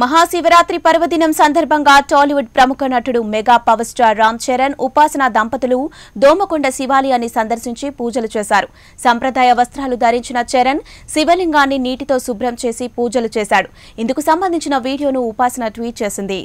మహాశివరాత్రి పర్వదినం సందర్భంగా టాలీవుడ్ ప్రముఖ నటుడు mega power star Ram Charan ఉపాసన దంపతులు దోమకొండ శివాలయాన్ని సందర్శించి పూజలు చేశారు. సంప్రదాయ వస్త్రాలు ధరించిన చరణ్ శివలింగాన్ని నీటితో శుభ్రం చేసి పూజలు చేశాడు. ఇందుకు సంబంధించిన వీడియోను ఉపాసన ట్వీట్ చేసింది.